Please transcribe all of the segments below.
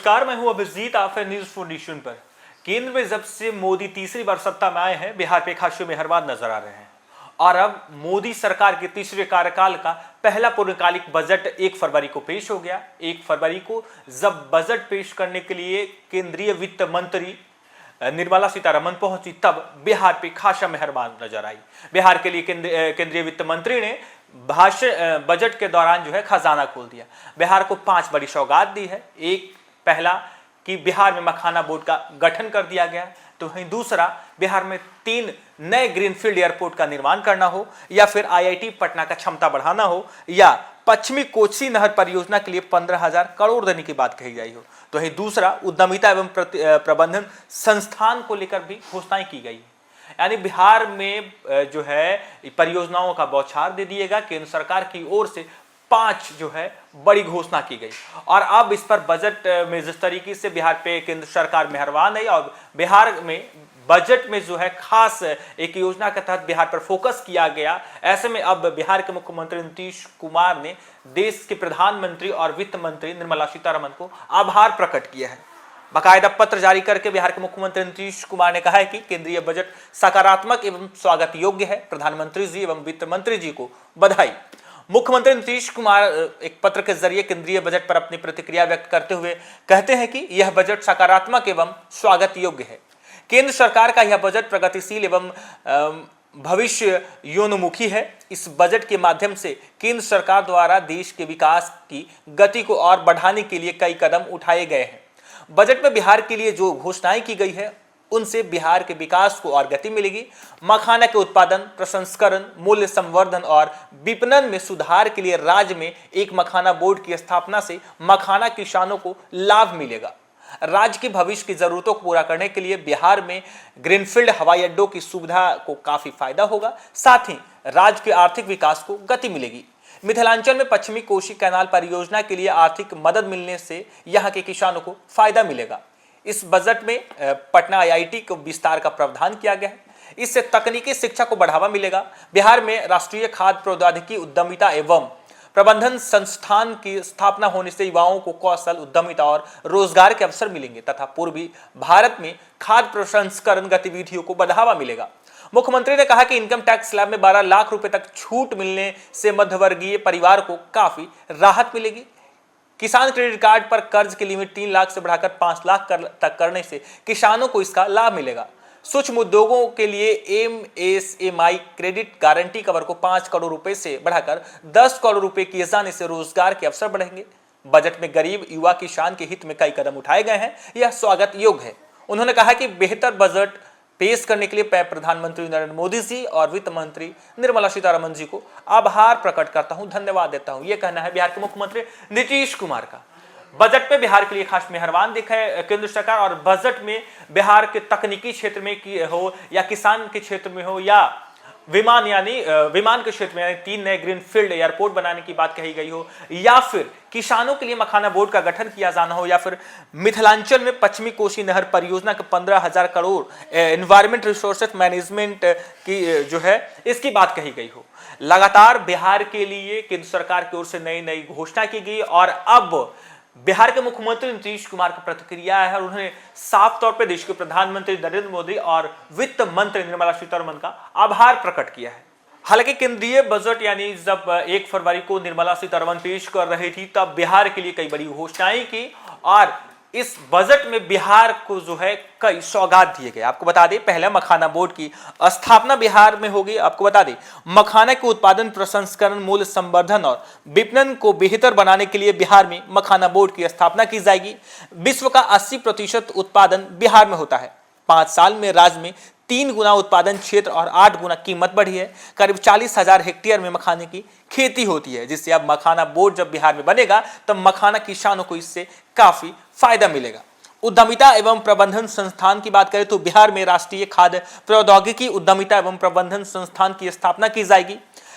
नमस्कार, मैं हूं अभिजीत। आप है न्यूज फॉर पर। केंद्र में जब से मोदी तीसरी बार सत्ता में आए हैं, बिहार पे खासे मेहरबान नजर आ रहे हैं। और अब मोदी सरकार के तीसरे कार्यकाल का पहला पूर्णकालिक बजट 1 फरवरी को पेश हो गया। 1 फरवरी को जब बजट पेश करने के लिए केंद्रीय वित्त मंत्री निर्मला सीतारमण पहुंची, तब बिहार पे खासा मेहरबान नजर आई। बिहार के लिए केंद्रीय वित्त मंत्री ने भाषण बजट के दौरान जो है खजाना खोल दिया। बिहार को 5 बड़ी सौगात दी है। एक, पहला कि बिहार में मखाना बोर्ड का गठन कर दिया गया, तो वहीं दूसरा, बिहार में 3 नए ग्रीनफील्ड एयरपोर्ट का निर्माण करना हो, या फिर आईआईटी पटना का क्षमता बढ़ाना हो, या पश्चिमी कोसी नहर परियोजना के लिए 15,000 करोड़ देने की बात कही गई हो। तो वहीं दूसरा, उद्यमिता एवं प्रबंधन संस्थान को लेकर भी घोषणाएं की गई है। यानी बिहार में जो है परियोजनाओं का बौछार दे दिएगा। केंद्र सरकार की ओर से 5 जो है बड़ी घोषणा की गई। और अब इस पर बजट में जिस तरीके से बिहार पे केंद्र सरकार मेहरबान है, और बिहार में बजट में जो है खास एक योजना के तहत बिहार पर फोकस किया गया, ऐसे में अब बिहार के मुख्यमंत्री नीतीश कुमार ने देश के प्रधानमंत्री और वित्त मंत्री निर्मला सीतारमण को आभार प्रकट किया है। बाकायदा पत्र जारी करके बिहार के मुख्यमंत्री नीतीश कुमार ने कहा है कि केंद्रीय बजट सकारात्मक एवं स्वागत योग्य है। प्रधानमंत्री जी एवं वित्त मंत्री जी को बधाई। मुख्यमंत्री नीतीश कुमार एक पत्र के जरिए केंद्रीय बजट पर अपनी प्रतिक्रिया व्यक्त करते हुए कहते हैं कि यह बजट सकारात्मक एवं स्वागत योग्य है। केंद्र सरकार का यह बजट प्रगतिशील एवं भविष्योन्मुखी है। इस बजट के माध्यम से केंद्र सरकार द्वारा देश के विकास की गति को और बढ़ाने के लिए कई कदम उठाए गए हैं। बजट में बिहार के लिए जो घोषणाएं की गई है, उनसे बिहार के विकास को और गति मिलेगी। मखाना के उत्पादन, प्रसंस्करण, मूल्य संवर्धन और विपणन में सुधार के लिए राज्य में एक मखाना बोर्ड की स्थापना से मखाना किसानों को लाभ मिलेगा। राज्य की भविष्य की जरूरतों को पूरा करने के लिए बिहार में ग्रीनफील्ड हवाई अड्डों की सुविधा को काफी फायदा होगा। साथ ही राज्य के आर्थिक विकास को गति मिलेगी। मिथिलांचल में पश्चिमी कोसी कैनाल परियोजना के लिए आर्थिक मदद मिलने से यहां के किसानों को फायदा मिलेगा। इस बजट में पटना आईआईटी को विस्तार का प्रावधान किया गया है। इससे तकनीकी शिक्षा को बढ़ावा मिलेगा। बिहार में राष्ट्रीय खाद्य प्रौद्योगिकी उद्यमिता एवं प्रबंधन संस्थान की स्थापना होने से युवाओं को कौशल, उद्यमिता और रोजगार के अवसर मिलेंगे तथा पूर्वी भारत में खाद्य प्रसंस्करण गतिविधियों को बढ़ावा मिलेगा। मुख्यमंत्री ने कहा कि इनकम टैक्स स्लैब में 12 लाख रुपए तक छूट मिलने से मध्यवर्गीय परिवार को काफी राहत मिलेगी। किसान क्रेडिट कार्ड पर कर्ज की लिमिट 3 लाख से बढ़ाकर 5 लाख तक करने से किसानों को इसका लाभ मिलेगा। सूक्ष्म उद्योगों के लिए एमएसएमई क्रेडिट गारंटी कवर को 5 करोड़ रुपए से बढ़ाकर 10 करोड़ रुपए किए जाने से रोजगार के अवसर बढ़ेंगे। बजट में गरीब युवा किसान के हित में कई कदम उठाए गए हैं, यह स्वागत योग्य है। उन्होंने कहा कि बेहतर बजट पेश करने के लिए प्रधानमंत्री नरेंद्र मोदी जी और वित्त मंत्री निर्मला सीतारमण जी को आभार प्रकट करता हूं, धन्यवाद देता हूं। यह कहना है बिहार के मुख्यमंत्री नीतीश कुमार का। बजट पे बिहार के लिए खास मेहरबान दिखा है केंद्र सरकार। और बजट में बिहार के तकनीकी क्षेत्र में हो, या किसान के क्षेत्र में हो, या विमान के क्षेत्र में 3 नए ग्रीनफील्ड एयरपोर्ट बनाने की बात कही गई हो, या फिर किसानों के लिए मखाना बोर्ड का गठन किया जाना हो, या फिर मिथिलांचल में पश्चिमी कोसी नहर परियोजना के 15,000 करोड़ एनवायरमेंट रिसोर्सेज मैनेजमेंट की जो है इसकी बात कही गई हो। लगातार बिहार के लिए केंद्र सरकार की ओर से नई नई घोषणा की गई, और अब बिहार के मुख्यमंत्री नीतीश कुमार की प्रतिक्रिया है, और उन्होंने साफ तौर पर देश के प्रधानमंत्री नरेंद्र मोदी और वित्त मंत्री निर्मला सीतारमण का आभार प्रकट किया है। हालांकि केंद्रीय बजट यानी जब 1 फरवरी को निर्मला सीतारमण पेश कर रही थी, तब बिहार के लिए कई बड़ी घोषणाएं की, और इस बजट में बिहार को जो है कई सौगात दिए गए। आपको बता दें, पहले मखाना बोर्ड की स्थापना बिहार में होगी। आपको बता दें, मखाना के उत्पादन, प्रसंस्करण, मूल्य संवर्धन और विपणन को बेहतर बनाने के लिए बिहार में मखाना बोर्ड की स्थापना की जाएगी। विश्व का 80% उत्पादन बिहार में होता है। 5 साल में राज्य में 3 गुना उत्पादन क्षेत्र और 8 गुना कीमत बढ़ी है। करीब 40,000 हेक्टेयर में मखाने की खेती होती है, जिससे अब मखाना बोर्ड जब बिहार में बनेगा, तब मखाना किसानों को इससे काफी फायदा मिलेगा। उद्यमिता एवं प्रबंधन संस्थान की बात करें तो बिहार में राष्ट्रीय खाद्य प्रौद्योगिकी उद्यमिता एवं प्रबंधन संस्थान की स्थापना की जाएगी।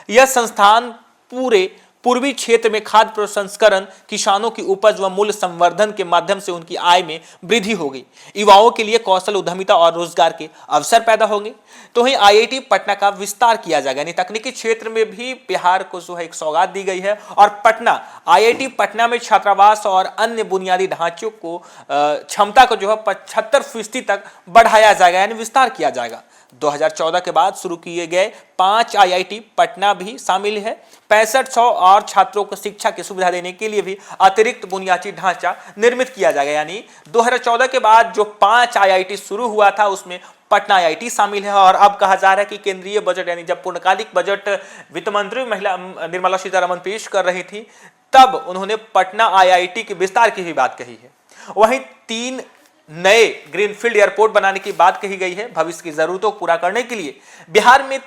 यह संस्थान पूरे पूर्वी क्षेत्र में खाद्य प्रसंस्करण, किसानों की उपज व मूल्य संवर्धन के माध्यम से उनकी आय में वृद्धि होगी। युवाओं के लिए कौशल उद्यमिता और रोजगार के अवसर पैदा होंगे। तो वहीं IIT पटना का विस्तार किया जाएगा, यानी तकनीकी क्षेत्र में भी बिहार को जो है एक सौगात दी गई है। और पटना IIT पटना में छात्रावास और अन्य बुनियादी ढांचों को क्षमता को जो है 75% तक बढ़ाया जाएगा, यानी विस्तार किया जाएगा। 2014 के बाद शुरू किए गए 5 IIT पटना भी शामिल है। 6500 और छात्रों को शिक्षा की सुविधा देने के लिए भी अतिरिक्त बुनियादी ढांचा निर्मित किया जाएगा। यानी 2014 के बाद जो 5 IIT शुरू हुआ था उसमें पटना IIT शामिल है। और अब कहा जा रहा है कि केंद्रीय बजट यानी जब पूर्णकालिक बजट वित्त मंत्री निर्मला सीतारमण पेश कर रही थी तब उन्होंने पटना IIT के विस्तार की भी बात कही है। वहीं 3 नए ग्रीनफील्ड एयरपोर्ट बनाने की बात कही गई है। भविष्य की जरूरतों को पूरा करने के लिए बिहार में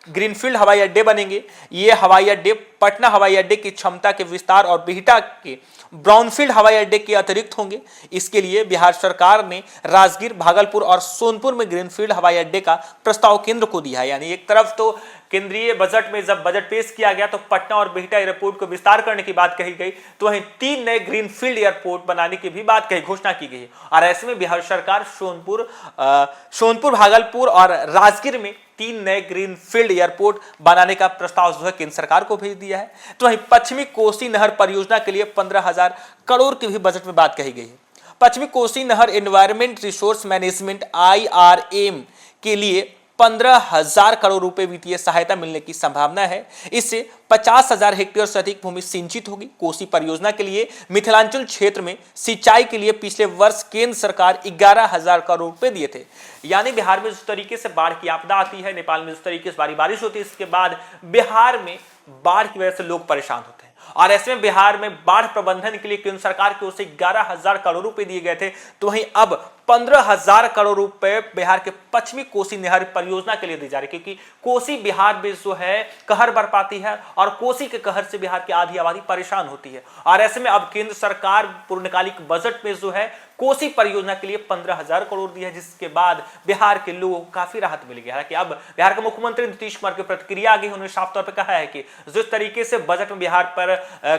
ग्रीनफील्ड हवाई अड्डे बनेंगे। ये हवाई अड्डे पटना हवाई अड्डे की क्षमता के विस्तार और बिहटा के ब्राउनफील्ड हवाई अड्डे के अतिरिक्त होंगे। इसके लिए बिहार सरकार ने राजगीर, भागलपुर और सोनपुर में ग्रीनफील्ड हवाई अड्डे का प्रस्ताव केंद्र को दिया है। यानी एक तरफ तो केंद्रीय बजट में जब बजट पेश किया गया तो पटना और बिहटा एयरपोर्ट को विस्तार करने की बात कही गई, तो वहीं 3 नए ग्रीनफील्ड एयरपोर्ट बनाने की भी बात कही, घोषणा की गई है। और ऐसे में बिहार सरकार सोनपुर, भागलपुर और राजगीर में 3 नए ग्रीनफील्ड एयरपोर्ट बनाने का प्रस्ताव जो है केंद्र सरकार को भेज दिया है। तो वहीं पश्चिमी कोसी नहर परियोजना के लिए 15,000 करोड़ की भी बजट में बात कही गई है। पश्चिमी कोसी नहर एनवायरमेंट रिसोर्स मैनेजमेंट IRM के लिए 15,000 करोड़ रुपए वित्तीय सहायता मिलने की संभावना है। इससे 50,000 हेक्टेयर से अधिक भूमि सिंचित होगी। कोसी परियोजना के लिए मिथिलांचल क्षेत्र में सिंचाई के लिए पिछले वर्ष केंद्र सरकार 11,000 करोड़ रुपए दिए थे। यानी बिहार में जिस तरीके से बाढ़ की आपदा आती है, नेपाल में जिस तरीके से भारी बारिश होती है, इसके बाद बिहार में बाढ़ की वजह से लोग परेशान होते हैं। और ऐसे में बिहार में बाढ़ प्रबंधन के लिए केंद्र सरकार की ओर से 11,000 करोड़ रुपए दिए गए थे। तो वहीं अब 15,000 करोड़ रुपए बिहार के पश्चिमी कोसी नहर परियोजना के लिए दी जा रही है, क्योंकि कोसी बिहार में जो है कहर बरपाती है और कोसी के कहर से बिहार की आधी आबादी परेशान होती है। और ऐसे में अब केंद्र सरकार पूर्णकालिक बजट में जो है कोसी परियोजना के लिए 15,000 करोड़ दिया है, जिसके बाद बिहार के लोगों को काफी राहत मिल गया है। कि अब बिहार के मुख्यमंत्री नीतीश कुमार की प्रतिक्रिया आ गई, उन्होंने साफ तौर पर कहा है कि जिस तरीके से बजट में बिहार पर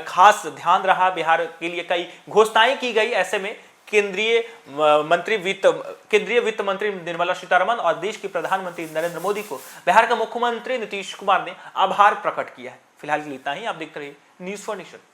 खास ध्यान रहा, बिहार के लिए कई घोषणाएं की गई, ऐसे में केंद्रीय वित्त मंत्री निर्मला सीतारमण और देश के प्रधानमंत्री नरेंद्र मोदी को बिहार के मुख्यमंत्री नीतीश कुमार ने आभार प्रकट किया है। फिलहाल के लिए इतना ही। आप देखते रहिए न्यूज़ फॉर नेशन।